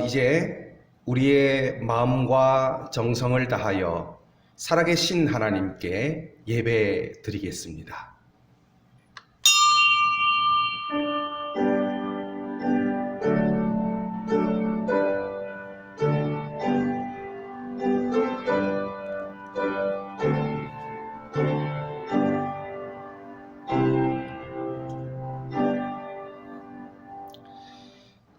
이제 우리의 마음과 정성을 다하여 살아계신 하나님께 예배 드리겠습니다.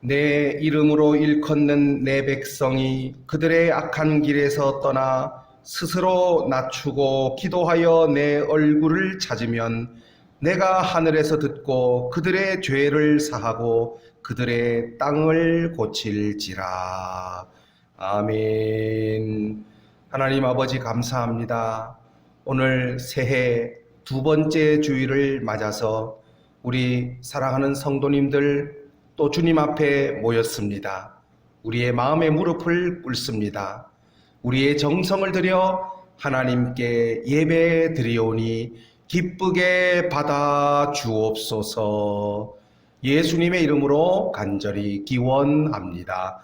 내 이름으로 일컫는 내 백성이 그들의 악한 길에서 떠나 스스로 낮추고 기도하여 내 얼굴을 찾으면 내가 하늘에서 듣고 그들의 죄를 사하고 그들의 땅을 고칠지라. 아멘. 하나님 아버지 감사합니다. 오늘 새해 두 번째 주일을 맞아서 우리 사랑하는 성도님들 또 주님 앞에 모였습니다. 우리의 마음의 무릎을 꿇습니다. 우리의 정성을 들여 하나님께 예배 드리오니 기쁘게 받아 주옵소서. 예수님의 이름으로 간절히 기원합니다.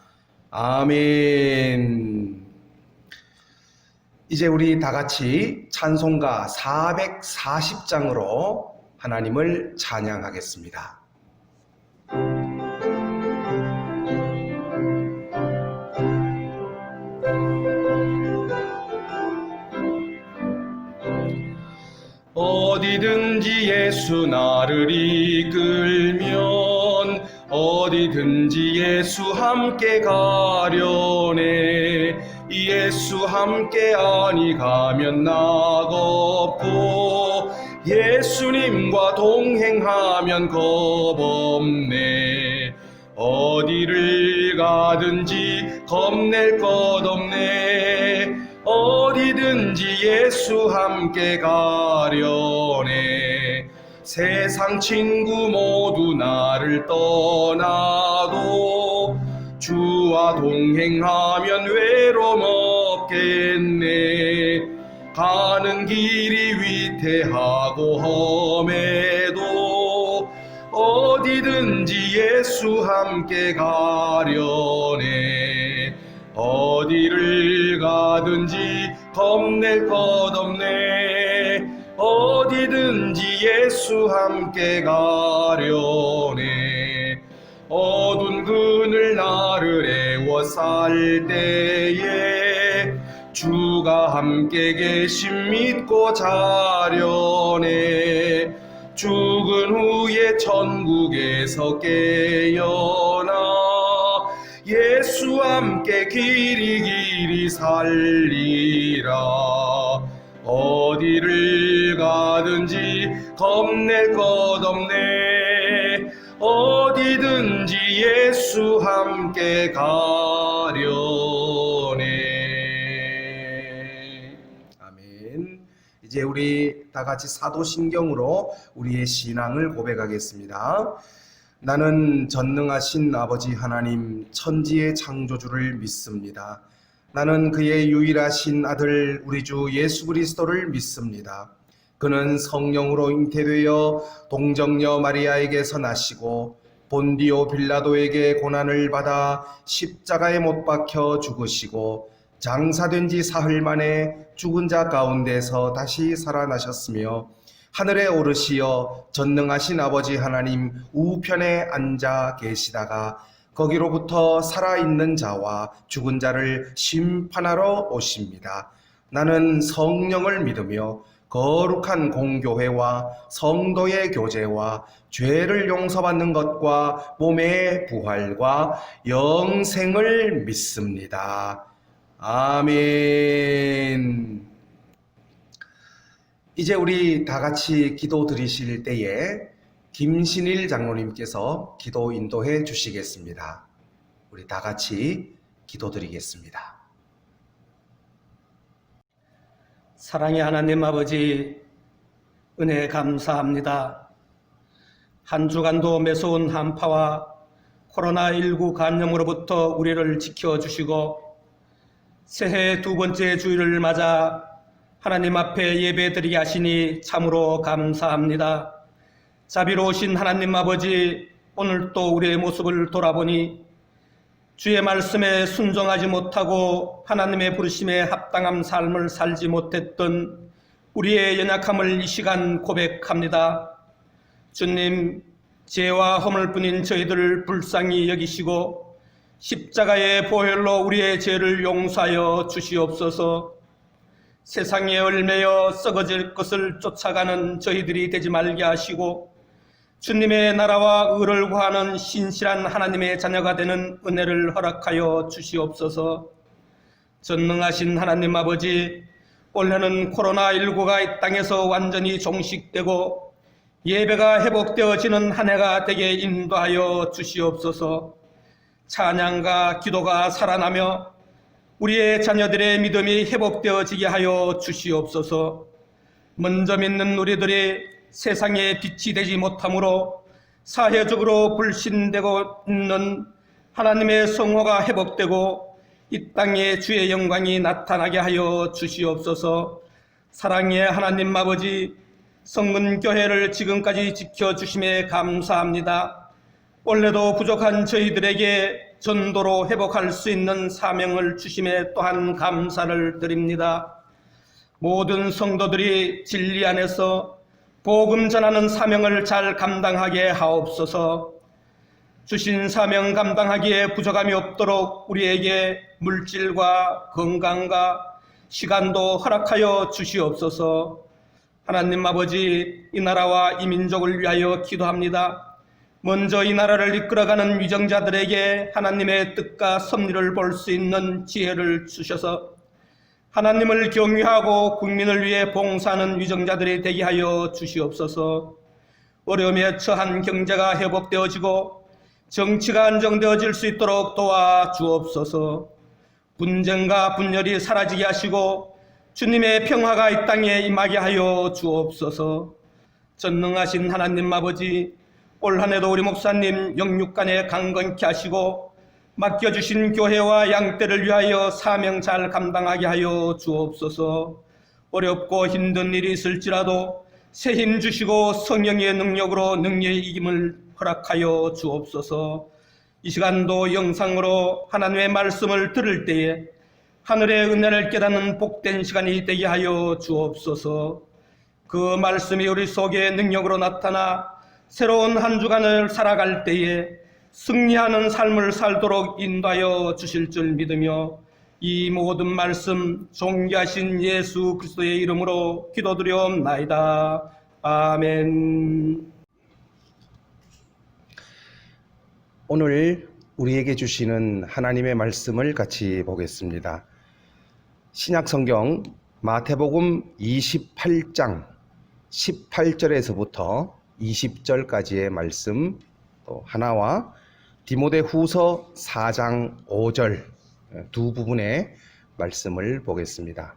아멘. 이제 우리 다 같이 찬송가 440장으로 하나님을 찬양하겠습니다. 어디든지 예수 나를 이끌면 어디든지 예수 함께 가려네. 예수 함께 아니 가면 낙없고 예수님과 동행하면 겁없네. 어디를 가든지 겁낼 것 없네. 어디든지 예수 함께 가려네. 세상 친구 모두 나를 떠나도 주와 동행하면 외로움 없겠네. 가는 길이 위태하고 험해도 어디든지 예수 함께 가려네. 어디를 가든지 겁낼 것 없네. 어디든지 예수 함께 가려네. 어두운 그늘 나를 애워쌀 때에 주가 함께 계심 믿고 자려네. 죽은 후에 천국에서 깨어나 예수 함께 길이 살리라. 어디를 가든지 겁낼 것 없네. 어디든지 예수 함께 가려네. 아멘. 이제 우리 다 같이 사도신경으로 우리의 신앙을 고백하겠습니다. 나는 전능하신 아버지 하나님 천지의 창조주를 믿습니다. 나는 그의 유일하신 아들 우리 주 예수 그리스도를 믿습니다. 그는 성령으로 잉태되어 동정녀 마리아에게서 나시고 본디오 빌라도에게 고난을 받아 십자가에 못 박혀 죽으시고 장사된 지 사흘 만에 죽은 자 가운데서 다시 살아나셨으며 하늘에 오르시어 전능하신 아버지 하나님 우편에 앉아 계시다가 거기로부터 살아있는 자와 죽은 자를 심판하러 오십니다. 나는 성령을 믿으며 거룩한 공교회와 성도의 교제와 죄를 용서받는 것과 몸의 부활과 영생을 믿습니다. 아멘. 이제 우리 다 같이 기도 드리실 때에 김신일 장로님께서 기도 인도해 주시겠습니다. 우리 다 같이 기도 드리겠습니다. 사랑의 하나님 아버지, 은혜 감사합니다. 한 주간도 매서운 한파와 코로나19 감염으로부터 우리를 지켜주시고 새해 두 번째 주일을 맞아 하나님 앞에 예배드리게 하시니 참으로 감사합니다. 자비로우신 하나님 아버지, 오늘 또 우리의 모습을 돌아보니 주의 말씀에 순종하지 못하고 하나님의 부르심에 합당한 삶을 살지 못했던 우리의 연약함을 이 시간 고백합니다. 주님, 죄와 허물뿐인 저희들을 불쌍히 여기시고 십자가의 보혈로 우리의 죄를 용서하여 주시옵소서. 세상에 얽매여 썩어질 것을 쫓아가는 저희들이 되지 말게 하시고 주님의 나라와 의를 구하는 신실한 하나님의 자녀가 되는 은혜를 허락하여 주시옵소서. 전능하신 하나님 아버지, 올해는 코로나19가 이 땅에서 완전히 종식되고 예배가 회복되어지는 한 해가 되게 인도하여 주시옵소서. 찬양과 기도가 살아나며 우리의 자녀들의 믿음이 회복되어지게 하여 주시옵소서. 먼저 믿는 우리들이 세상에 빛이 되지 못하므로 사회적으로 불신되고 있는 하나님의 성호가 회복되고 이 땅에 주의 영광이 나타나게 하여 주시옵소서. 사랑의 하나님 아버지, 성근교회를 지금까지 지켜주심에 감사합니다. 올해도 부족한 저희들에게 전도로 회복할 수 있는 사명을 주심에 또한 감사를 드립니다. 모든 성도들이 진리 안에서 복음 전하는 사명을 잘 감당하게 하옵소서. 주신 사명 감당하기에 부족함이 없도록 우리에게 물질과 건강과 시간도 허락하여 주시옵소서. 하나님 아버지, 이 나라와 이 민족을 위하여 기도합니다. 먼저 이 나라를 이끌어가는 위정자들에게 하나님의 뜻과 섭리를 볼 수 있는 지혜를 주셔서 하나님을 경외하고 국민을 위해 봉사하는 위정자들이 되게 하여 주시옵소서. 어려움에 처한 경제가 회복되어지고 정치가 안정되어질 수 있도록 도와주옵소서. 분쟁과 분열이 사라지게 하시고 주님의 평화가 이 땅에 임하게 하여 주옵소서. 전능하신 하나님 아버지, 올 한 해도 우리 목사님 영육간에 강건케 하시고 맡겨주신 교회와 양떼를 위하여 사명 잘 감당하게 하여 주옵소서. 어렵고 힘든 일이 있을지라도 새 힘 주시고 성령의 능력으로 능력의 이김을 허락하여 주옵소서. 이 시간도 영상으로 하나님의 말씀을 들을 때에 하늘의 은혜를 깨닫는 복된 시간이 되게 하여 주옵소서. 그 말씀이 우리 속에 능력으로 나타나 새로운 한 주간을 살아갈 때에 승리하는 삶을 살도록 인도하여 주실 줄 믿으며 이 모든 말씀 존귀하신 예수 그리스도의 이름으로 기도드리옵나이다. 아멘. 오늘 우리에게 주시는 하나님의 말씀을 같이 보겠습니다. 신약성경 마태복음 28장 18절에서부터 20절까지의 말씀 또 하나와 디모데후서 4장 5절 두 부분의 말씀을 보겠습니다.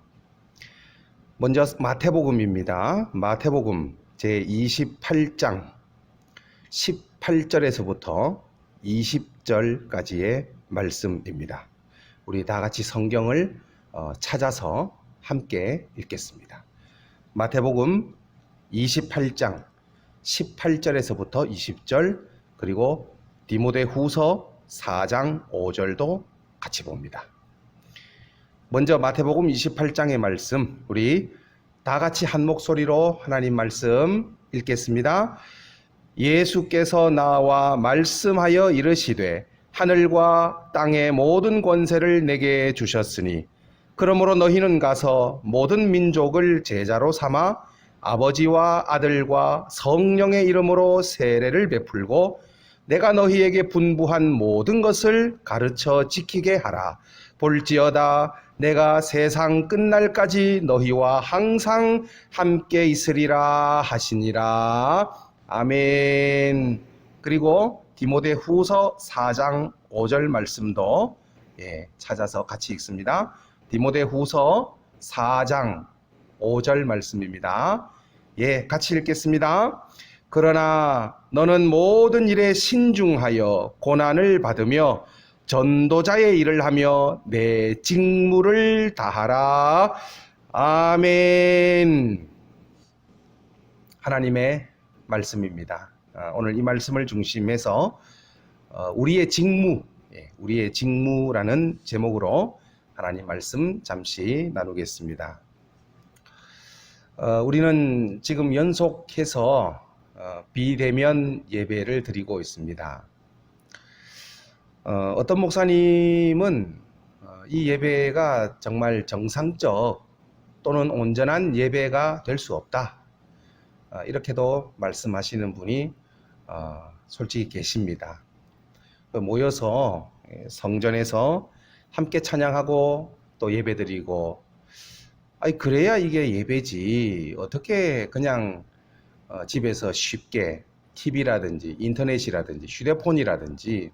먼저 마태복음입니다. 마태복음 제28장 18절에서부터 20절까지의 말씀입니다. 우리 다 같이 성경을 찾아서 함께 읽겠습니다. 마태복음 28장 18절에서부터 20절 그리고 디모데후서 4장 5절도 같이 봅니다. 먼저 마태복음 28장의 말씀, 우리 다 같이 한 목소리로 하나님 말씀 읽겠습니다. 예수께서 나와 말씀하여 이르시되 하늘과 땅의 모든 권세를 내게 주셨으니 그러므로 너희는 가서 모든 민족을 제자로 삼아 아버지와 아들과 성령의 이름으로 세례를 베풀고 내가 너희에게 분부한 모든 것을 가르쳐 지키게 하라. 볼지어다 내가 세상 끝날까지 너희와 항상 함께 있으리라 하시니라. 아멘. 그리고 디모데후서 4장 5절 말씀도 찾아서 같이 읽습니다. 디모데후서 4장 5절 말씀입니다. 같이 읽겠습니다. 그러나 너는 모든 일에 신중하여 고난을 받으며 전도자의 일을 하며 내 직무를 다하라. 아멘. 하나님의 말씀입니다. 오늘 이 말씀을 중심해서 우리의 직무, 우리의 직무라는 제목으로 하나님 말씀 잠시 나누겠습니다. 우리는 지금 연속해서 비대면 예배를 드리고 있습니다. 어떤 목사님은 이 예배가 정말 정상적 또는 온전한 예배가 될 수 없다, 이렇게도 말씀하시는 분이 솔직히 계십니다. 모여서 성전에서 함께 찬양하고 또 예배드리고, 그래야 이게 예배지, 어떻게 그냥 집에서 쉽게 TV라든지 인터넷이라든지 휴대폰이라든지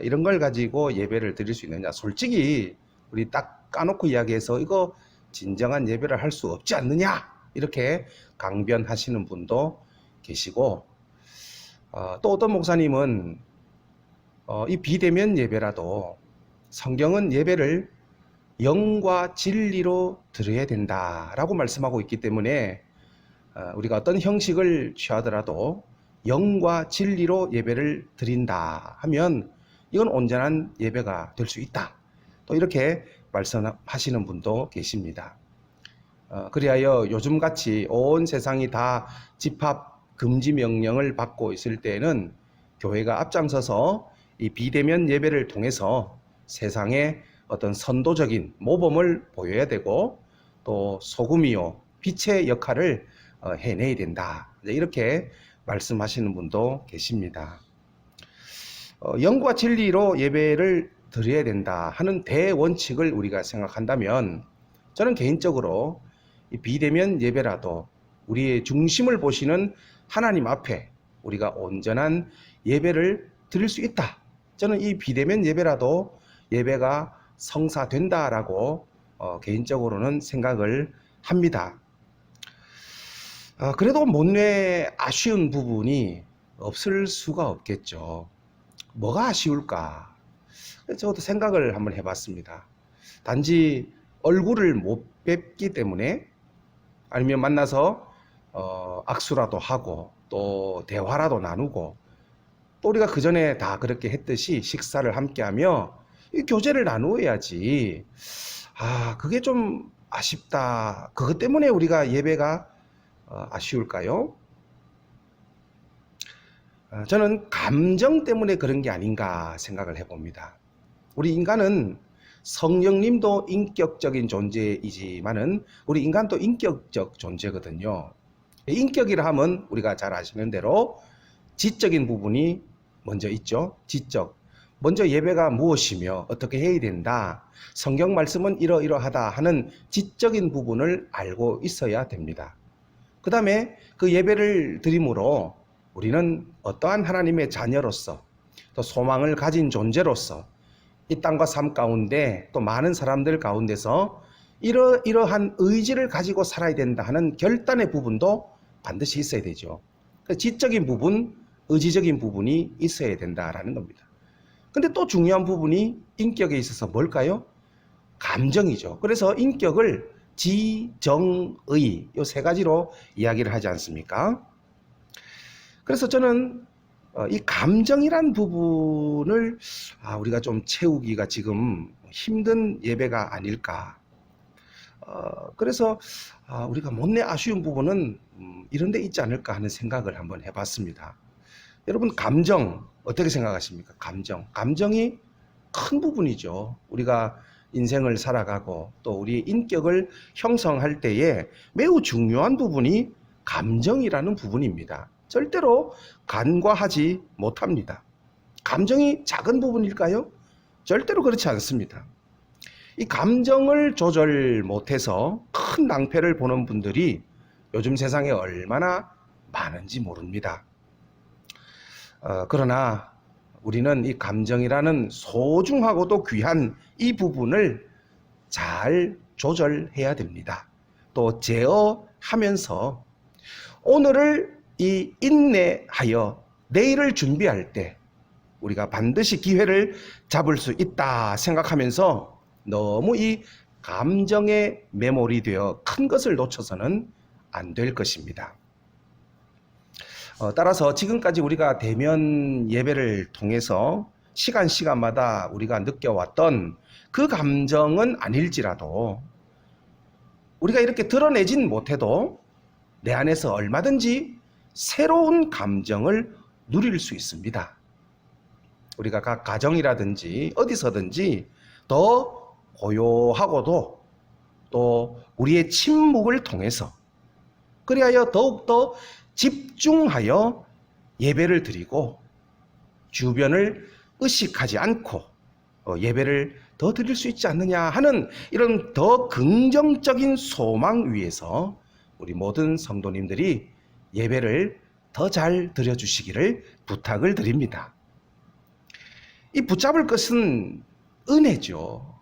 이런 걸 가지고 예배를 드릴 수 있느냐. 솔직히 우리 딱 까놓고 이야기해서 이거 진정한 예배를 할 수 없지 않느냐, 이렇게 강변하시는 분도 계시고, 또 어떤 목사님은 이 비대면 예배라도 성경은 예배를 영과 진리로 드려야 된다라고 말씀하고 있기 때문에 우리가 어떤 형식을 취하더라도 영과 진리로 예배를 드린다 하면 이건 온전한 예배가 될 수 있다, 또 이렇게 말씀하시는 분도 계십니다. 그리하여 요즘같이 온 세상이 다 집합 금지 명령을 받고 있을 때에는 교회가 앞장서서 이 비대면 예배를 통해서 세상에 어떤 선도적인 모범을 보여야 되고, 또 소금이요 빛의 역할을 해내야 된다, 이렇게 말씀하시는 분도 계십니다. 영과 진리로 예배를 드려야 된다 하는 대원칙을 우리가 생각한다면, 저는 개인적으로 이 비대면 예배라도 우리의 중심을 보시는 하나님 앞에 우리가 온전한 예배를 드릴 수 있다, 저는 이 비대면 예배라도 예배가 성사된다라고 개인적으로는 생각을 합니다. 그래도 못내 아쉬운 부분이 없을 수가 없겠죠. 뭐가 아쉬울까? 저도 생각을 한번 해봤습니다. 단지 얼굴을 못 뵙기 때문에, 아니면 만나서 악수라도 하고 또 대화라도 나누고, 또 우리가 그 전에 다 그렇게 했듯이 식사를 함께하며 이 교제를 나누어야지. 그게 좀 아쉽다. 그것 때문에 우리가 예배가 아쉬울까요? 저는 감정 때문에 그런 게 아닌가 생각을 해봅니다. 우리 인간은 성령님도 인격적인 존재이지만은 우리 인간도 인격적 존재거든요. 인격이라 하면 우리가 잘 아시는 대로 지적인 부분이 먼저 있죠. 지적. 먼저 예배가 무엇이며 어떻게 해야 된다, 성경 말씀은 이러이러하다 하는 지적인 부분을 알고 있어야 됩니다. 그 다음에 그 예배를 드림으로 우리는 어떠한 하나님의 자녀로서, 또 소망을 가진 존재로서 이 땅과 삶 가운데 또 많은 사람들 가운데서 이러한 의지를 가지고 살아야 된다 하는 결단의 부분도 반드시 있어야 되죠. 지적인 부분, 의지적인 부분이 있어야 된다라는 겁니다. 근데 또 중요한 부분이 인격에 있어서 뭘까요? 감정이죠. 그래서 인격을 지, 정, 의, 이 세 가지로 이야기를 하지 않습니까? 그래서 저는 이 감정이란 부분을 우리가 좀 채우기가 지금 힘든 예배가 아닐까. 그래서 우리가 못내 아쉬운 부분은 이런 데 있지 않을까 하는 생각을 한번 해봤습니다. 여러분, 감정 어떻게 생각하십니까? 감정이 큰 부분이죠. 우리가 인생을 살아가고 또 우리의 인격을 형성할 때에 매우 중요한 부분이 감정이라는 부분입니다. 절대로 간과하지 못합니다. 감정이 작은 부분일까요? 절대로 그렇지 않습니다. 이 감정을 조절 못해서 큰 낭패를 보는 분들이 요즘 세상에 얼마나 많은지 모릅니다. 그러나 우리는 이 감정이라는 소중하고도 귀한 이 부분을 잘 조절해야 됩니다. 또 제어하면서 오늘을 이 인내하여 내일을 준비할 때 우리가 반드시 기회를 잡을 수 있다 생각하면서 너무 이 감정에 매몰이 되어 큰 것을 놓쳐서는 안 될 것입니다. 따라서 지금까지 우리가 대면 예배를 통해서 시간마다 우리가 느껴왔던 그 감정은 아닐지라도 우리가 이렇게 드러내진 못해도 내 안에서 얼마든지 새로운 감정을 누릴 수 있습니다. 우리가 각 가정이라든지 어디서든지 더 고요하고도 또 우리의 침묵을 통해서 그리하여 더욱더 집중하여 예배를 드리고 주변을 의식하지 않고 예배를 더 드릴 수 있지 않느냐 하는 이런 더 긍정적인 소망 위에서 우리 모든 성도님들이 예배를 더 잘 드려주시기를 부탁을 드립니다. 이 붙잡을 것은 은혜죠.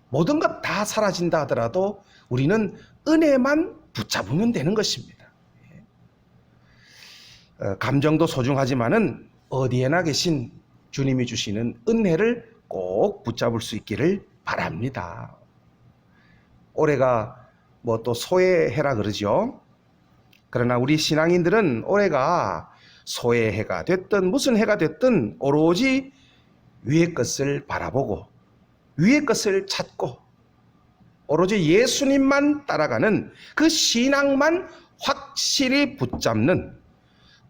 모든 것 다 사라진다 하더라도 우리는 은혜만 붙잡으면 되는 것입니다. 감정도 소중하지만은 어디에나 계신 주님이 주시는 은혜를 꼭 붙잡을 수 있기를 바랍니다. 올해가 뭐 또 소해해라 그러죠. 그러나 우리 신앙인들은 올해가 소해해가 됐든 무슨 해가 됐든 오로지 위의 것을 바라보고 위의 것을 찾고 오로지 예수님만 따라가는 그 신앙만 확실히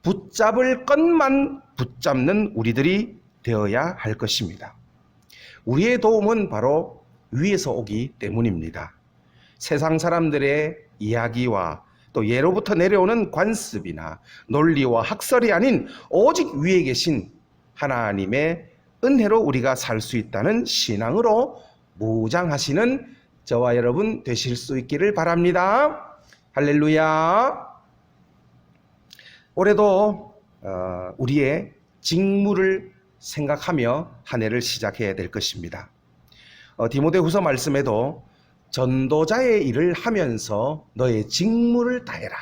붙잡을 것만 붙잡는 우리들이 되어야 할 것입니다. 우리의 도움은 바로 위에서 오기 때문입니다. 세상 사람들의 이야기와 또 예로부터 내려오는 관습이나 논리와 학설이 아닌 오직 위에 계신 하나님의 은혜로 우리가 살 수 있다는 신앙으로 무장하시는 저와 여러분 되실 수 있기를 바랍니다. 할렐루야. 올해도 우리의 직무를 생각하며 한 해를 시작해야 될 것입니다. 디모데후서 말씀에도 전도자의 일을 하면서 너의 직무를 다해라.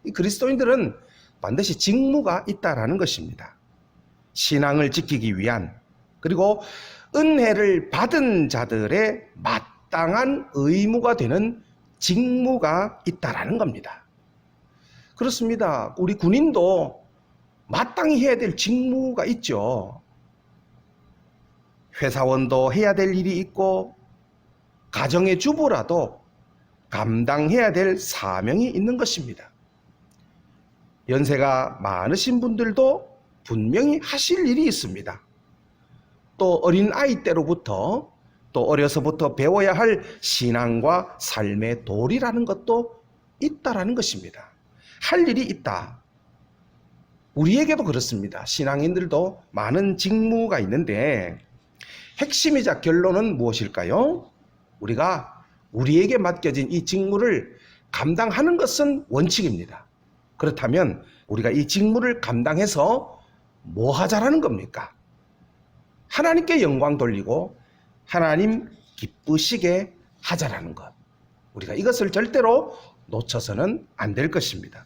이 그리스도인들은 반드시 직무가 있다라는 것입니다. 신앙을 지키기 위한 그리고 은혜를 받은 자들의 마땅한 의무가 되는 직무가 있다라는 겁니다. 그렇습니다. 우리 군인도 마땅히 해야 될 직무가 있죠. 회사원도 해야 될 일이 있고 가정의 주부라도 감당해야 될 사명이 있는 것입니다. 연세가 많으신 분들도 분명히 하실 일이 있습니다. 또 어린 아이 때로부터 또 어려서부터 배워야 할 신앙과 삶의 도리라는 것도 있다라는 것입니다. 할 일이 있다. 우리에게도 그렇습니다. 신앙인들도 많은 직무가 있는데 핵심이자 결론은 무엇일까요? 우리가 우리에게 맡겨진 이 직무를 감당하는 것은 원칙입니다. 그렇다면 우리가 이 직무를 감당해서 뭐 하자라는 겁니까? 하나님께 영광 돌리고 하나님 기쁘시게 하자라는 것. 우리가 이것을 절대로 놓쳐서는 안 될 것입니다.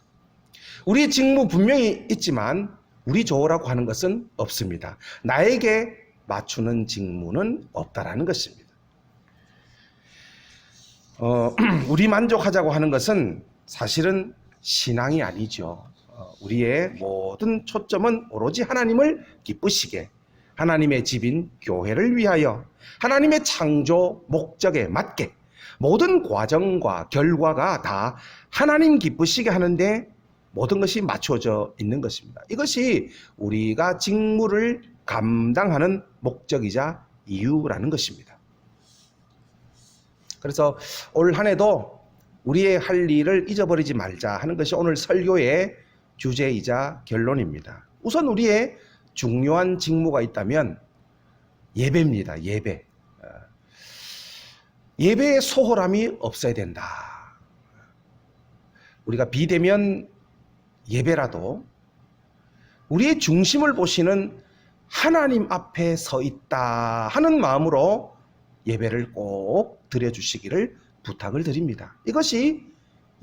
우리의 직무 분명히 있지만 우리 좋으라고 하는 것은 없습니다. 나에게 맞추는 직무는 없다라는 것입니다. 우리 만족하자고 하는 것은 사실은 신앙이 아니죠. 우리의 모든 초점은 오로지 하나님을 기쁘시게 하나님의 집인 교회를 위하여 하나님의 창조 목적에 맞게 모든 과정과 결과가 다 하나님 기쁘시게 하는데 모든 것이 맞춰져 있는 것입니다. 이것이 우리가 직무를 감당하는 목적이자 이유라는 것입니다. 그래서 올 한 해도 우리의 할 일을 잊어버리지 말자 하는 것이 오늘 설교의 주제이자 결론입니다. 우선 우리의 중요한 직무가 있다면 예배입니다. 예배. 예배의 소홀함이 없어야 된다. 우리가 비대면 예배라도 우리의 중심을 보시는 하나님 앞에 서 있다 하는 마음으로 예배를 꼭 드려주시기를 부탁을 드립니다. 이것이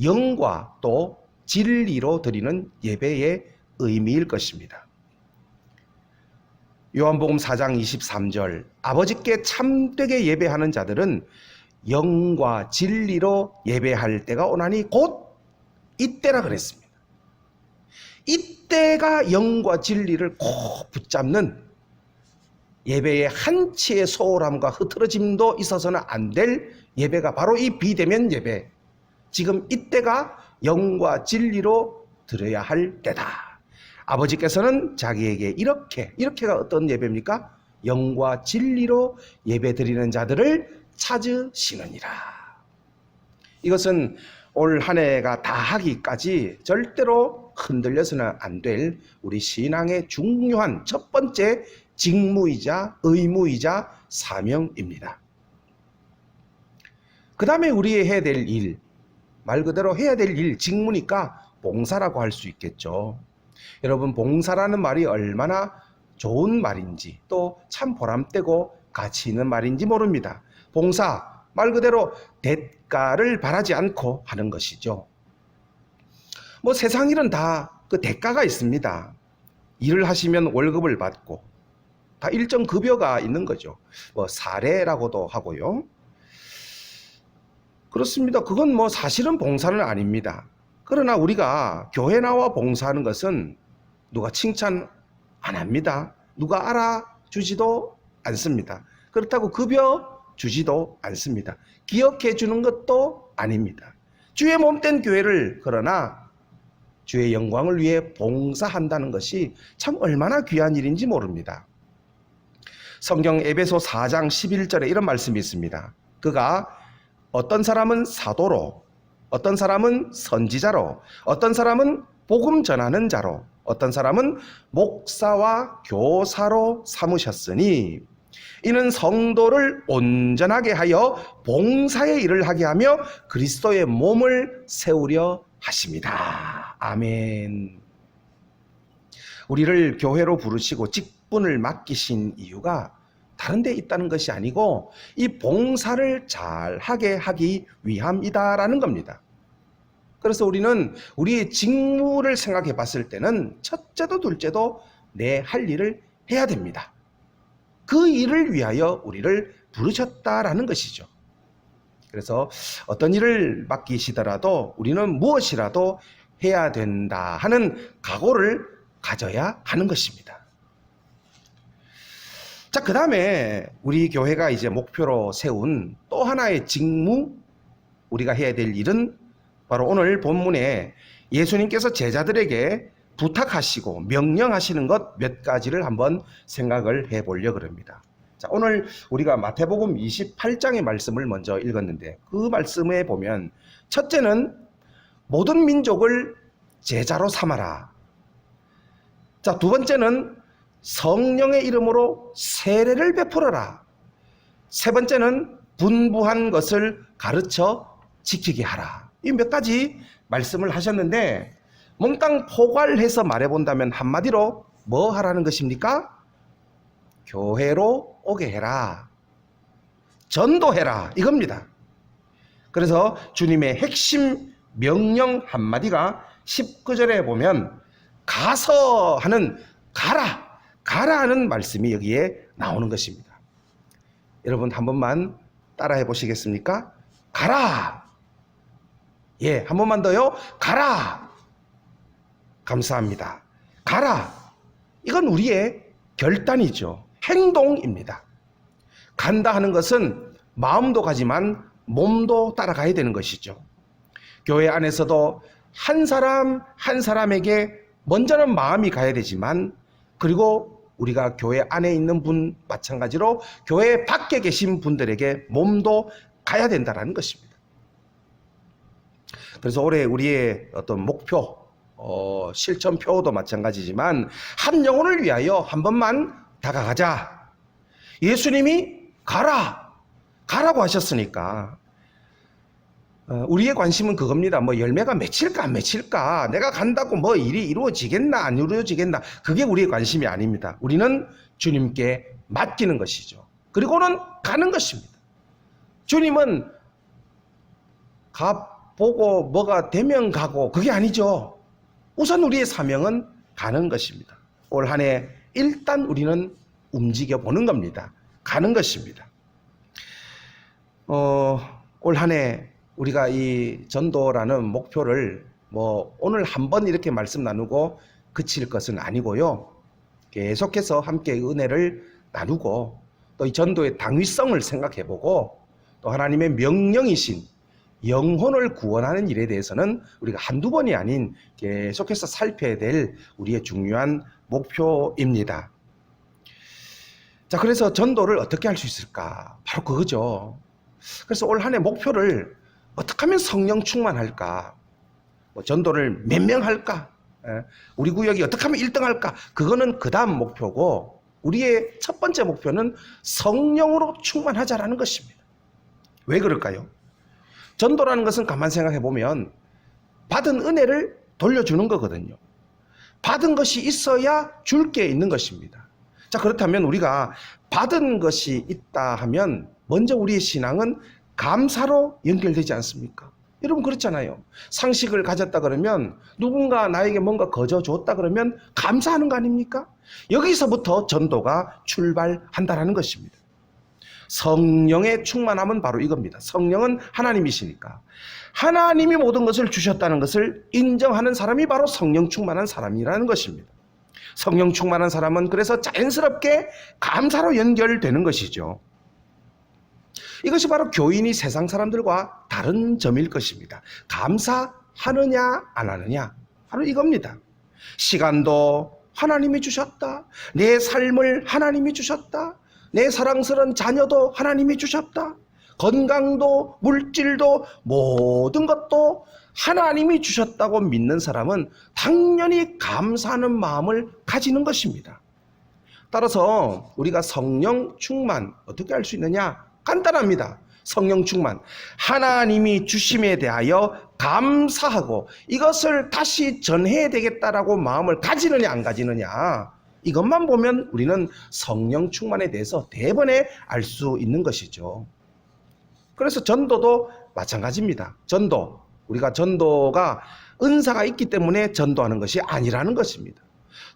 영과 또 진리로 드리는 예배의 의미일 것입니다. 요한복음 4장 23절 아버지께 참되게 예배하는 자들은 영과 진리로 예배할 때가 오나니 곧 이때라 그랬습니다. 이때가 영과 진리를 꼭 붙잡는 예배의 한치의 소홀함과 흐트러짐도 있어서는 안 될 예배가 바로 이 비대면 예배. 지금 이때가 영과 진리로 드려야 할 때다. 아버지께서는 자기에게 이렇게가 어떤 예배입니까? 영과 진리로 예배 드리는 자들을 찾으시느니라. 이것은 올 한 해가 다 하기까지 절대로 흔들려서는 안 될 우리 신앙의 중요한 첫 번째 직무이자 의무이자 사명입니다. 그 다음에 우리 해야 될 일, 말 그대로 해야 될 일, 직무니까 봉사라고 할 수 있겠죠. 여러분, 봉사라는 말이 얼마나 좋은 말인지 또 참 보람되고 가치 있는 말인지 모릅니다. 봉사, 말 그대로 대가를 바라지 않고 하는 것이죠. 뭐 세상 일은 다 그 대가가 있습니다. 일을 하시면 월급을 받고 다 일정 급여가 있는 거죠. 뭐 사례라고도 하고요. 그렇습니다. 그건 뭐 사실은 봉사는 아닙니다. 그러나 우리가 교회 나와 봉사하는 것은 누가 칭찬 안 합니다. 누가 알아주지도 않습니다. 그렇다고 급여 주지도 않습니다. 기억해 주는 것도 아닙니다. 주의 몸된 교회를 그러나 주의 영광을 위해 봉사한다는 것이 참 얼마나 귀한 일인지 모릅니다. 성경 에베소 4장 11절에 이런 말씀이 있습니다. 그가 어떤 사람은 사도로, 어떤 사람은 선지자로, 어떤 사람은 복음 전하는 자로, 어떤 사람은 목사와 교사로 삼으셨으니 이는 성도를 온전하게 하여 봉사의 일을 하게 하며 그리스도의 몸을 세우려 하십니다. 아멘. 우리를 교회로 부르시고 직분을 맡기신 이유가 다른 데 있다는 것이 아니고 이 봉사를 잘하게 하기 위함이다라는 겁니다. 그래서 우리는 우리의 직무를 생각해 봤을 때는 첫째도 둘째도 내 할 일을 해야 됩니다. 그 일을 위하여 우리를 부르셨다라는 것이죠. 그래서 어떤 일을 맡기시더라도 우리는 무엇이라도 해야 된다 하는 각오를 가져야 하는 것입니다. 자, 그 다음에 우리 교회가 이제 목표로 세운 또 하나의 직무, 우리가 해야 될 일은 바로 오늘 본문에 예수님께서 제자들에게 부탁하시고 명령하시는 것 몇 가지를 한번 생각을 해보려고 합니다. 자, 오늘 우리가 마태복음 28장의 말씀을 먼저 읽었는데 그 말씀에 보면 첫째는 모든 민족을 제자로 삼아라. 자, 두 번째는 성령의 이름으로 세례를 베풀어라. 세 번째는 분부한 것을 가르쳐 지키게 하라. 이 몇 가지 말씀을 하셨는데 몽땅 포괄해서 말해본다면 한마디로 뭐 하라는 것입니까? 교회로 오게 해라. 전도해라. 이겁니다. 그래서 주님의 핵심 명령 한마디가 19절에 보면 가서 하는 가라 하는 말씀이 여기에 나오는 것입니다. 여러분 한 번만 따라해 보시겠습니까? 가라. 예, 한 번만 더요. 가라. 감사합니다. 가라. 이건 우리의 결단이죠. 행동입니다. 간다 하는 것은 마음도 가지만 몸도 따라가야 되는 것이죠. 교회 안에서도 한 사람 한 사람에게 먼저는 마음이 가야 되지만 그리고 우리가 교회 안에 있는 분 마찬가지로 교회 밖에 계신 분들에게 몸도 가야 된다는 것입니다. 그래서 올해 우리의 어떤 목표, 실천표도 마찬가지지만 한 영혼을 위하여 한 번만 다가가자. 예수님이 가라고 하셨으니까 우리의 관심은 그겁니다. 뭐 열매가 맺힐까 안 맺힐까, 내가 간다고 뭐 일이 이루어지겠나 안 이루어지겠나, 그게 우리의 관심이 아닙니다. 우리는 주님께 맡기는 것이죠. 그리고는 가는 것입니다. 주님은 가보고 뭐가 되면 가고 그게 아니죠. 우선 우리의 사명은 가는 것입니다. 올 한 해 일단 우리는 움직여 보는 겁니다. 가는 것입니다. 올 한 해 우리가 이 전도라는 목표를 뭐 오늘 한번 이렇게 말씀 나누고 그칠 것은 아니고요. 계속해서 함께 은혜를 나누고 또 이 전도의 당위성을 생각해보고 또 하나님의 명령이신 영혼을 구원하는 일에 대해서는 우리가 한두 번이 아닌 계속해서 살펴야 될 우리의 중요한 목표입니다. 자, 그래서 전도를 어떻게 할 수 있을까? 바로 그거죠. 그래서 올 한 해 목표를 어떻게 하면 성령 충만할까? 전도를 몇 명 할까? 우리 구역이 어떻게 하면 1등 할까? 그거는 그 다음 목표고, 우리의 첫 번째 목표는 성령으로 충만하자라는 것입니다. 왜 그럴까요? 전도라는 것은 가만 생각해 보면 받은 은혜를 돌려주는 거거든요. 받은 것이 있어야 줄 게 있는 것입니다. 자, 그렇다면 우리가 받은 것이 있다 하면 먼저 우리의 신앙은 감사로 연결되지 않습니까? 여러분 그렇잖아요. 상식을 가졌다 그러면 누군가 나에게 뭔가 거저 줬다 그러면 감사하는 거 아닙니까? 여기서부터 전도가 출발한다라는 것입니다. 성령의 충만함은 바로 이겁니다. 성령은 하나님이시니까 하나님이 모든 것을 주셨다는 것을 인정하는 사람이 바로 성령 충만한 사람이라는 것입니다. 성령 충만한 사람은 그래서 자연스럽게 감사로 연결되는 것이죠. 이것이 바로 교인이 세상 사람들과 다른 점일 것입니다. 감사하느냐 안 하느냐, 바로 이겁니다. 시간도 하나님이 주셨다. 내 삶을 하나님이 주셨다. 내 사랑스러운 자녀도 하나님이 주셨다. 건강도 물질도 모든 것도 하나님이 주셨다고 믿는 사람은 당연히 감사하는 마음을 가지는 것입니다. 따라서 우리가 성령 충만 어떻게 할 수 있느냐? 간단합니다. 성령 충만, 하나님이 주심에 대하여 감사하고 이것을 다시 전해야 되겠다라고 마음을 가지느냐 안 가지느냐, 이것만 보면 우리는 성령 충만에 대해서 대번에 알 수 있는 것이죠. 그래서 전도도 마찬가지입니다. 우리가 전도가 은사가 있기 때문에 전도하는 것이 아니라는 것입니다.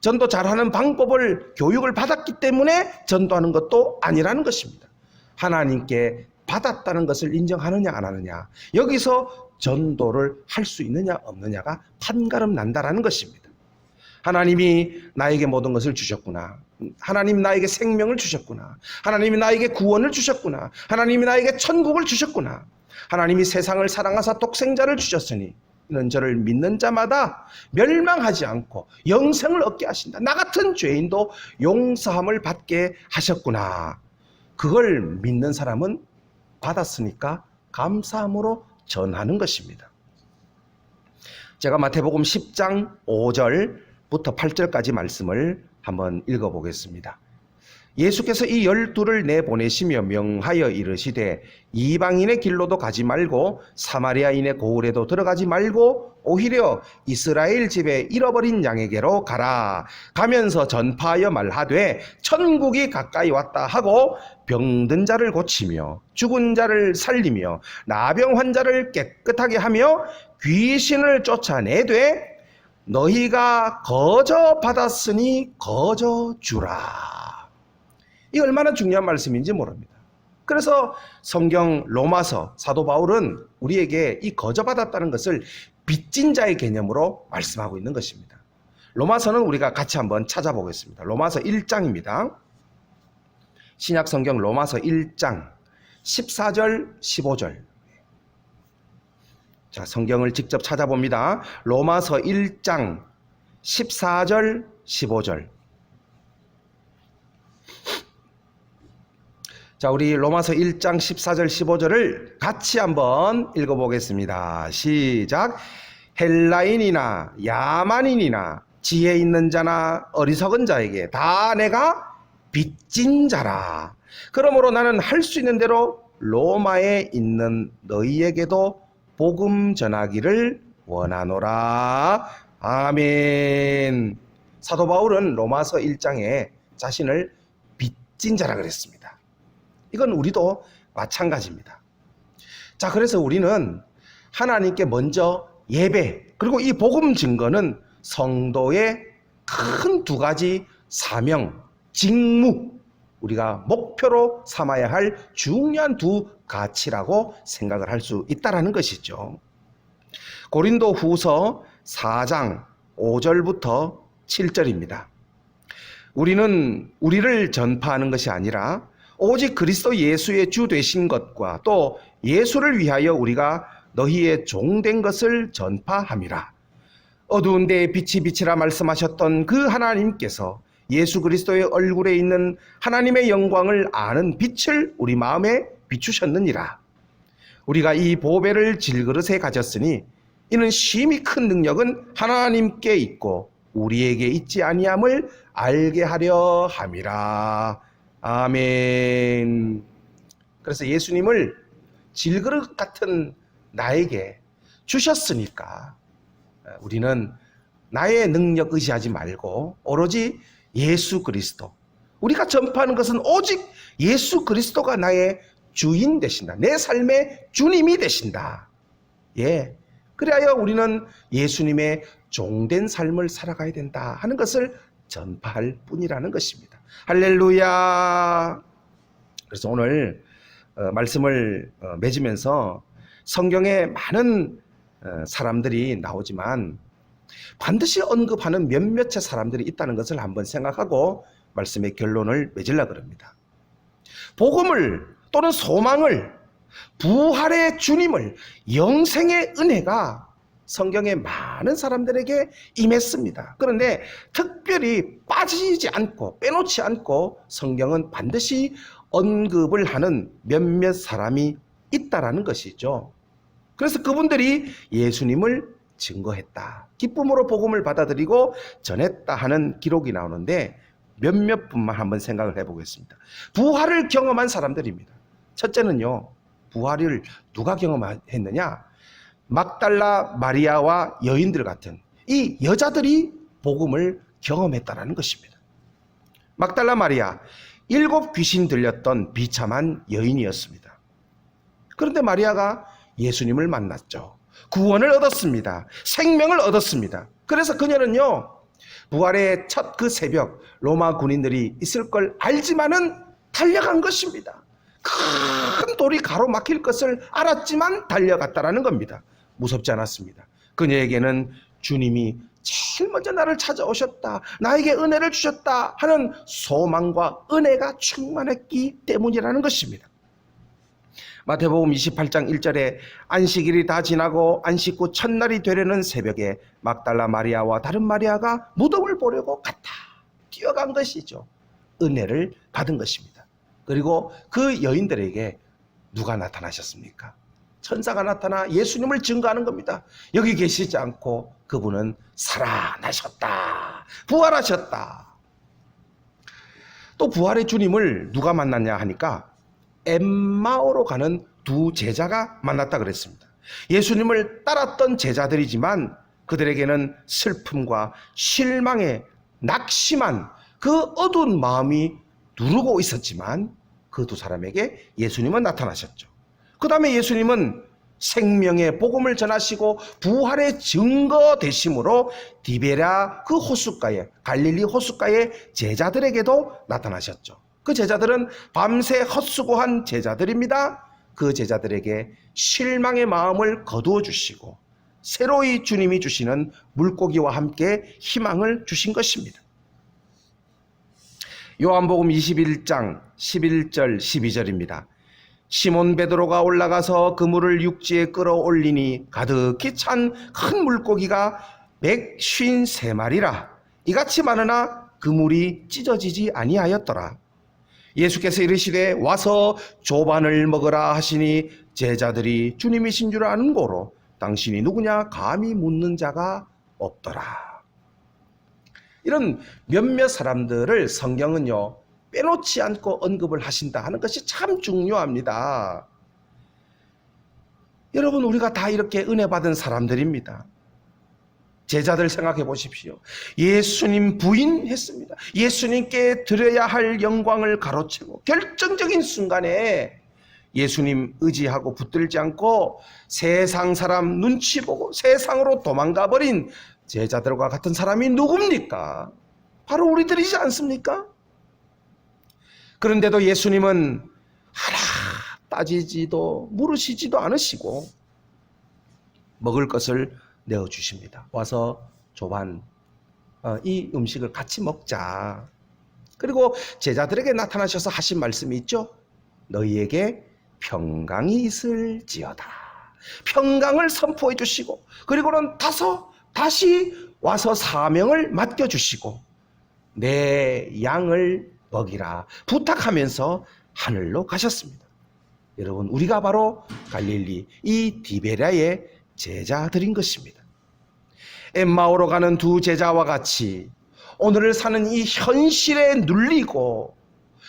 전도 잘하는 방법을 교육을 받았기 때문에 전도하는 것도 아니라는 것입니다. 하나님께 받았다는 것을 인정하느냐 안 하느냐, 여기서 전도를 할 수 있느냐 없느냐가 판가름 난다라는 것입니다. 하나님이 나에게 모든 것을 주셨구나. 하나님 나에게 생명을 주셨구나. 하나님이 나에게 구원을 주셨구나. 하나님이 나에게 천국을 주셨구나. 하나님이 세상을 사랑하사 독생자를 주셨으니 이는 저를 믿는 자마다 멸망하지 않고 영생을 얻게 하신다. 나 같은 죄인도 용서함을 받게 하셨구나. 그걸 믿는 사람은 받았으니까 감사함으로 전하는 것입니다. 제가 마태복음 10장 5절부터 8절까지 말씀을 한번 읽어보겠습니다. 예수께서 이 12를 내보내시며 명하여 이르시되 이방인의 길로도 가지 말고 사마리아인의 고을에도 들어가지 말고 오히려 이스라엘 집에 잃어버린 양에게로 가라. 가면서 전파하여 말하되 천국이 가까이 왔다 하고 병든 자를 고치며 죽은 자를 살리며 나병 환자를 깨끗하게 하며 귀신을 쫓아내되 너희가 거저 받았으니 거저 주라. 이 얼마나 중요한 말씀인지 모릅니다. 그래서 성경 로마서 사도 바울은 우리에게 이 거저 받았다는 것을 빚진 자의 개념으로 말씀하고 있는 것입니다. 로마서는 우리가 같이 한번 찾아보겠습니다. 로마서 1장입니다. 신약 성경 로마서 1장 14절 15절. 자, 성경을 직접 찾아봅니다. 로마서 1장 14절 15절. 자, 우리 로마서 1장 14절 15절을 같이 한번 읽어보겠습니다. 시작. 헬라인이나 야만인이나 지혜 있는 자나 어리석은 자에게 다 내가 빚진 자라. 그러므로 나는 할 수 있는 대로 로마에 있는 너희에게도 복음 전하기를 원하노라. 아멘. 사도 바울은 로마서 1장에 자신을 빚진 자라 그랬습니다. 이건 우리도 마찬가지입니다. 자, 그래서 우리는 하나님께 먼저 예배, 그리고 이 복음 증거는 성도의 큰 두 가지 사명, 직무, 우리가 목표로 삼아야 할 중요한 두 가치라고 생각을 할 수 있다는 것이죠. 고린도 후서 4장 5절부터 7절입니다. 우리는 우리를 전파하는 것이 아니라 오직 그리스도 예수의 주 되신 것과 또 예수를 위하여 우리가 너희의 종된 것을 전파함이라. 어두운 데에 빛이 비치라 말씀하셨던 그 하나님께서 예수 그리스도의 얼굴에 있는 하나님의 영광을 아는 빛을 우리 마음에 비추셨느니라. 우리가 이 보배를 질그릇에 가졌으니 이는 심히 큰 능력은 하나님께 있고 우리에게 있지 아니함을 알게 하려 함이라. 아멘. 그래서 예수님을 질그릇 같은 나에게 주셨으니까 우리는 나의 능력 의지하지 말고 오로지 예수 그리스도, 우리가 전파하는 것은 오직 예수 그리스도가 나의 주인 되신다. 내 삶의 주님이 되신다. 예. 그래야 우리는 예수님의 종된 삶을 살아가야 된다 하는 것을 전파할 뿐이라는 것입니다. 할렐루야. 그래서 오늘 말씀을 맺으면서 성경에 많은 사람들이 나오지만 반드시 언급하는 몇몇의 사람들이 있다는 것을 한번 생각하고 말씀의 결론을 맺으려고 합니다. 복음을 또는 소망을, 부활의 주님을, 영생의 은혜가 성경에 많은 사람들에게 임했습니다. 그런데 특별히 빠지지 않고 빼놓지 않고 성경은 반드시 언급을 하는 몇몇 사람이 있다라는 것이죠. 그래서 그분들이 예수님을 증거했다, 기쁨으로 복음을 받아들이고 전했다 하는 기록이 나오는데 몇몇 분만 한번 생각을 해보겠습니다. 부활을 경험한 사람들입니다. 첫째는요, 부활을 누가 경험했느냐? 막달라 마리아와 여인들 같은 이 여자들이 복음을 경험했다라는 것입니다. 막달라 마리아, 7 귀신 들렸던 비참한 여인이었습니다. 그런데 마리아가 예수님을 만났죠. 구원을 얻었습니다. 생명을 얻었습니다. 그래서 그녀는요, 부활의 첫 그 새벽 로마 군인들이 있을 걸 알지만은 달려간 것입니다. 큰 돌이 가로막힐 것을 알았지만 달려갔다라는 겁니다. 무섭지 않았습니다. 그녀에게는 주님이 제일 먼저 나를 찾아오셨다, 나에게 은혜를 주셨다 하는 소망과 은혜가 충만했기 때문이라는 것입니다. 마태복음 28장 1절에 안식일이 다 지나고 안식 후 첫날이 되려는 새벽에 막달라 마리아와 다른 마리아가 무덤을 보려고 갔다. 뛰어간 것이죠. 은혜를 받은 것입니다. 그리고 그 여인들에게 누가 나타나셨습니까? 천사가 나타나 예수님을 증거하는 겁니다. 여기 계시지 않고 그분은 살아나셨다, 부활하셨다. 또 부활의 주님을 누가 만났냐 하니까 엠마오로 가는 두 제자가 만났다 그랬습니다. 예수님을 따랐던 제자들이지만 그들에게는 슬픔과 실망에 낙심한 그 어두운 마음이 누르고 있었지만 그 두 사람에게 예수님은 나타나셨죠. 그 다음에 예수님은 생명의 복음을 전하시고 부활의 증거 되심으로 디베랴 그 호숫가에, 갈릴리 호숫가의 제자들에게도 나타나셨죠. 그 제자들은 밤새 헛수고한 제자들입니다. 그 제자들에게 실망의 마음을 거두어 주시고 새로이 주님이 주시는 물고기와 함께 희망을 주신 것입니다. 요한복음 21장 11절 12절입니다. 시몬 베드로가 올라가서 그물을 육지에 끌어올리니 가득히 찬 큰 물고기가 153마리라. 이같이 많으나 그물이 찢어지지 아니하였더라. 예수께서 이르시되 와서 조반을 먹으라 하시니 제자들이 주님이신 줄 아는 고로 당신이 누구냐 감히 묻는 자가 없더라. 이런 몇몇 사람들을 성경은요 빼놓지 않고 언급을 하신다 하는 것이 참 중요합니다. 여러분, 우리가 다 이렇게 은혜 받은 사람들입니다. 제자들 생각해 보십시오. 예수님 부인했습니다. 예수님께 드려야 할 영광을 가로채고 결정적인 순간에 예수님 의지하고 붙들지 않고 세상 사람 눈치 보고 세상으로 도망가 버린 제자들과 같은 사람이 누굽니까? 바로 우리들이지 않습니까? 그런데도 예수님은 하나 따지지도 물으시지도 않으시고 먹을 것을 내어주십니다. 와서 조반 이 음식을 같이 먹자. 그리고 제자들에게 나타나셔서 하신 말씀이 있죠. 너희에게 평강이 있을지어다. 평강을 선포해 주시고, 그리고는 다시 와서 사명을 맡겨주시고 내 양을 먹이라 부탁하면서 하늘로 가셨습니다. 여러분, 우리가 바로 갈릴리 이 디베랴의 제자들인 것입니다. 엠마오로 가는 두 제자와 같이 오늘을 사는 이 현실에 눌리고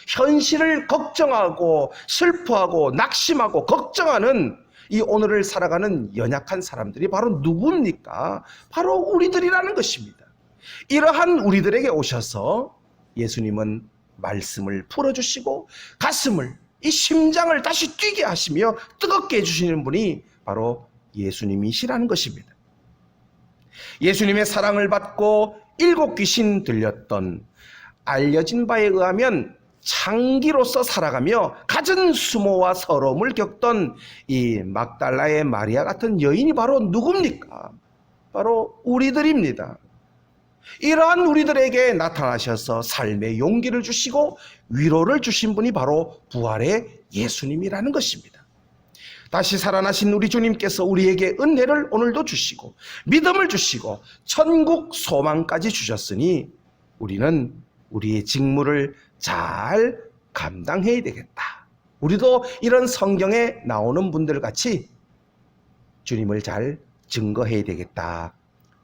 현실을 걱정하고 슬퍼하고 낙심하고 걱정하는 이 오늘을 살아가는 연약한 사람들이 바로 누굽니까? 바로 우리들이라는 것입니다. 이러한 우리들에게 오셔서 예수님은 말씀을 풀어주시고 가슴을, 이 심장을 다시 뛰게 하시며 뜨겁게 해주시는 분이 바로 예수님이시라는 것입니다. 예수님의 사랑을 받고 7 귀신 들렸던, 알려진 바에 의하면 창기로서 살아가며 갖은 수모와 서러움을 겪던 이 막달라의 마리아 같은 여인이 바로 누굽니까? 바로 우리들입니다. 이러한 우리들에게 나타나셔서 삶의 용기를 주시고 위로를 주신 분이 바로 부활의 예수님이라는 것입니다. 다시 살아나신 우리 주님께서 우리에게 은혜를 오늘도 주시고 믿음을 주시고 천국 소망까지 주셨으니 우리는 우리의 직무를 잘 감당해야 되겠다. 우리도 이런 성경에 나오는 분들 같이 주님을 잘 증거해야 되겠다.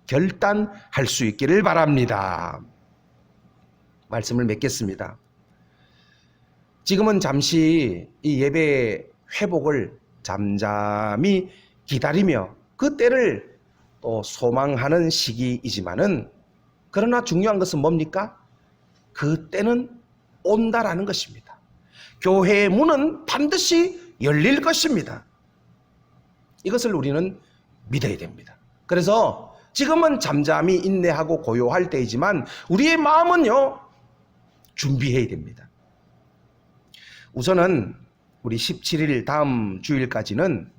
결단할 수 있기를 바랍니다. 말씀을 맺겠습니다. 지금은 잠시 이 예배 회복을 잠잠히 기다리며 그 때를 또 소망하는 시기이지만은, 그러나 중요한 것은 뭡니까? 그 때는 온다라는 것입니다. 교회의 문은 반드시 열릴 것입니다. 이것을 우리는 믿어야 됩니다. 그래서 지금은 잠잠히 인내하고 고요할 때이지만 우리의 마음은요, 준비해야 됩니다. 우선은 우리 17일 다음 주일까지는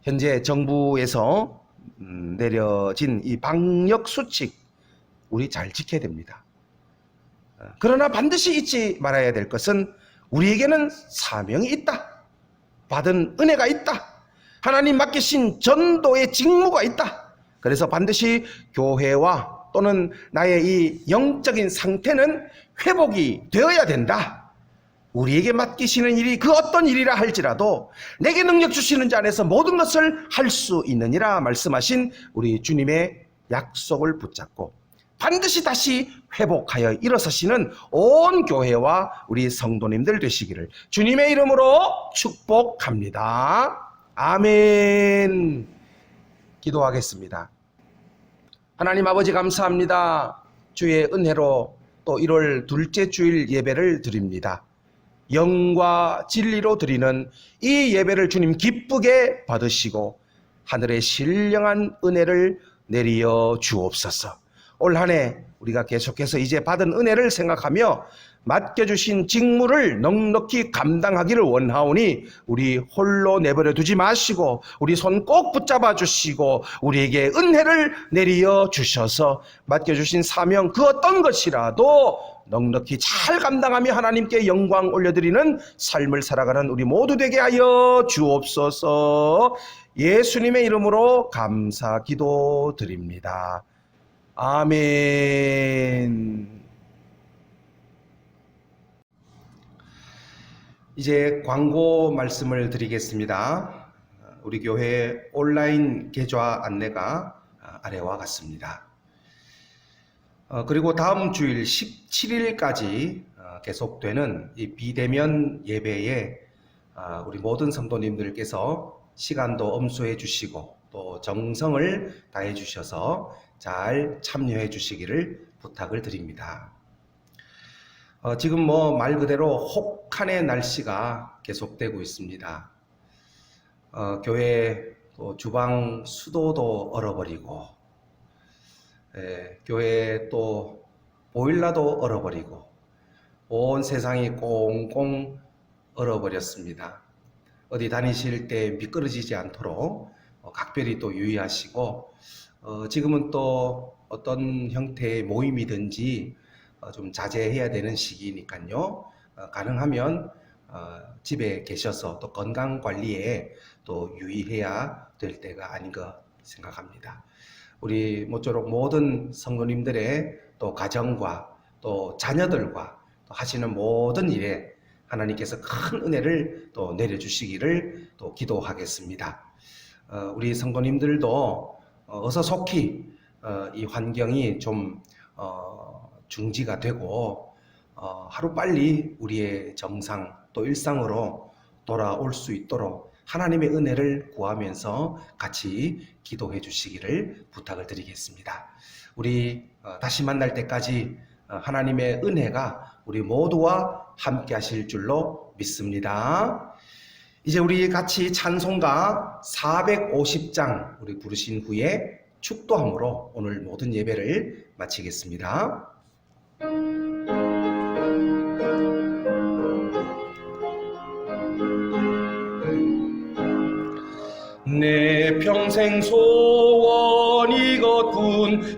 현재 정부에서 내려진 이 방역 수칙 우리 잘 지켜야 됩니다. 그러나 반드시 잊지 말아야 될 것은 우리에게는 사명이 있다. 받은 은혜가 있다. 하나님 맡기신 전도의 직무가 있다. 그래서 반드시 교회와 또는 나의 이 영적인 상태는 회복이 되어야 된다. 우리에게 맡기시는 일이 그 어떤 일이라 할지라도 내게 능력 주시는 자 안에서 모든 것을 할 수 있느니라 말씀하신 우리 주님의 약속을 붙잡고 반드시 다시 회복하여 일어서시는 온 교회와 우리 성도님들 되시기를 주님의 이름으로 축복합니다. 아멘. 기도하겠습니다. 하나님 아버지 감사합니다. 주의 은혜로 또 1월 둘째 주일 예배를 드립니다. 영과 진리로 드리는 이 예배를 주님 기쁘게 받으시고 하늘의 신령한 은혜를 내리어 주옵소서. 올 한 해 우리가 계속해서 이제 받은 은혜를 생각하며 맡겨주신 직무를 넉넉히 감당하기를 원하오니 우리 홀로 내버려 두지 마시고 우리 손 꼭 붙잡아 주시고 우리에게 은혜를 내리어 주셔서 맡겨주신 사명 그 어떤 것이라도 넉넉히 잘 감당하며 하나님께 영광 올려드리는 삶을 살아가는 우리 모두 되게 하여 주옵소서. 예수님의 이름으로 감사 기도 드립니다. 아멘. 이제 광고 말씀을 드리겠습니다. 우리 교회 온라인 계좌 안내가 아래와 같습니다. 그리고 다음 주일 17일까지 계속되는 이 비대면 예배에 우리 모든 성도님들께서 시간도 엄수해 주시고 또 정성을 다해 주셔서 잘 참여해 주시기를 부탁을 드립니다. 지금 말 그대로 혹한의 날씨가 계속되고 있습니다. 교회 또 주방 수도도 얼어버리고, 교회 또 보일러도 얼어버리고, 온 세상이 꽁꽁 얼어버렸습니다. 어디 다니실 때 미끄러지지 않도록 각별히 또 유의하시고, 지금은 또 어떤 형태의 모임이든지 좀 자제해야 되는 시기니까요. 가능하면 집에 계셔서 또 건강 관리에 또 유의해야 될 때가 아닌가 생각합니다. 우리 모쪼록 모든 성도님들의 또 가정과 또 자녀들과 또 하시는 모든 일에 하나님께서 큰 은혜를 또 내려주시기를 또 기도하겠습니다. 우리 성도님들도 어서 속히 이 환경이 좀 중지가 되고 하루빨리 우리의 정상 또 일상으로 돌아올 수 있도록 하나님의 은혜를 구하면서 같이 기도해 주시기를 부탁을 드리겠습니다. 우리 다시 만날 때까지 하나님의 은혜가 우리 모두와 함께 하실 줄로 믿습니다. 이제 우리 같이 찬송가 450장 우리 부르신 후에 축도함으로 오늘 모든 예배를 마치겠습니다. 내 평생 소원이거든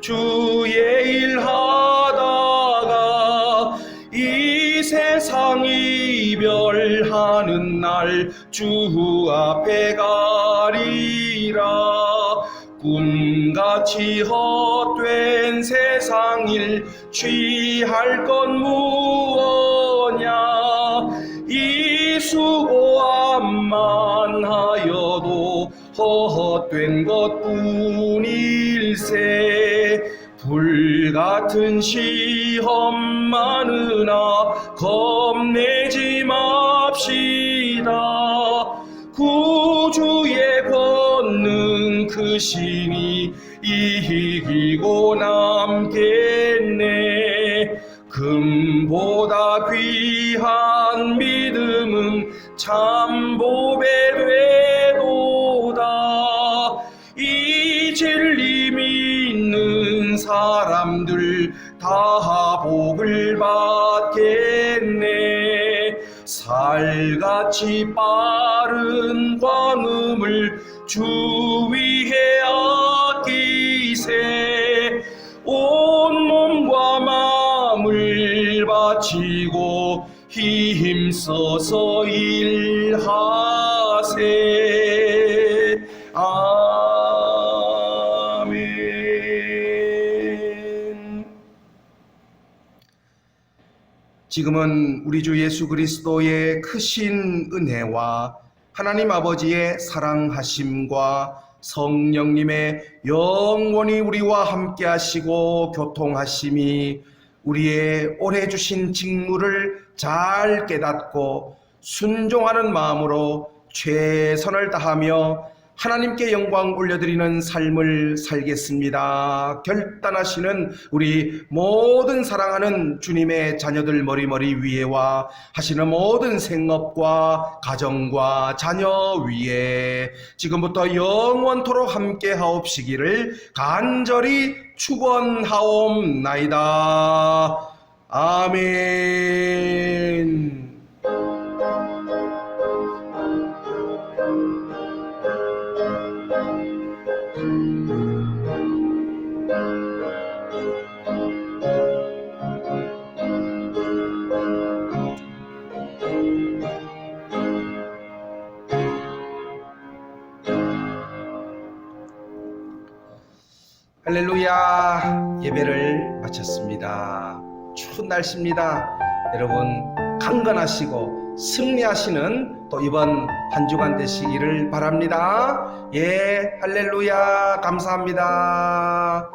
주의 일 하다가 이 세상 이별하는 날 주 앞에 가리라. 꿈같이 헛된 세상 일 취할 건 무엇냐. 이 수고함만 하여도 헛된 것뿐일세. 불같은 시험 많으나 겁내지 맙시다. 구주의 권능 크시니 이기고 남겠네. 금보다 귀한 믿음은 참 보배 되도다. 이 진리 믿는 사람들 다 복을 받겠네. 살같이 빠른 광음을 주 위에 아끼세. 온 몸과 마음을 바치고 힘써서 일하세. 아멘. 지금은 우리 주 예수 그리스도의 크신 은혜와 하나님 아버지의 사랑하심과 성령님의 영원히 우리와 함께 하시고 교통하심이 우리의 오래 주신 직무를 잘 깨닫고 순종하는 마음으로 최선을 다하며 하나님께 영광 올려드리는 삶을 살겠습니다. 결단하시는 우리 모든 사랑하는 주님의 자녀들 머리머리 위에와 하시는 모든 생업과 가정과 자녀 위에 지금부터 영원토록 함께 하옵시기를 간절히 축원하옵나이다. 아멘. 할렐루야. 예배를 마쳤습니다. 추운 날씨입니다. 여러분 강건하시고 승리하시는 또 이번 한 주간 되시기를 바랍니다. 예, 할렐루야. 감사합니다.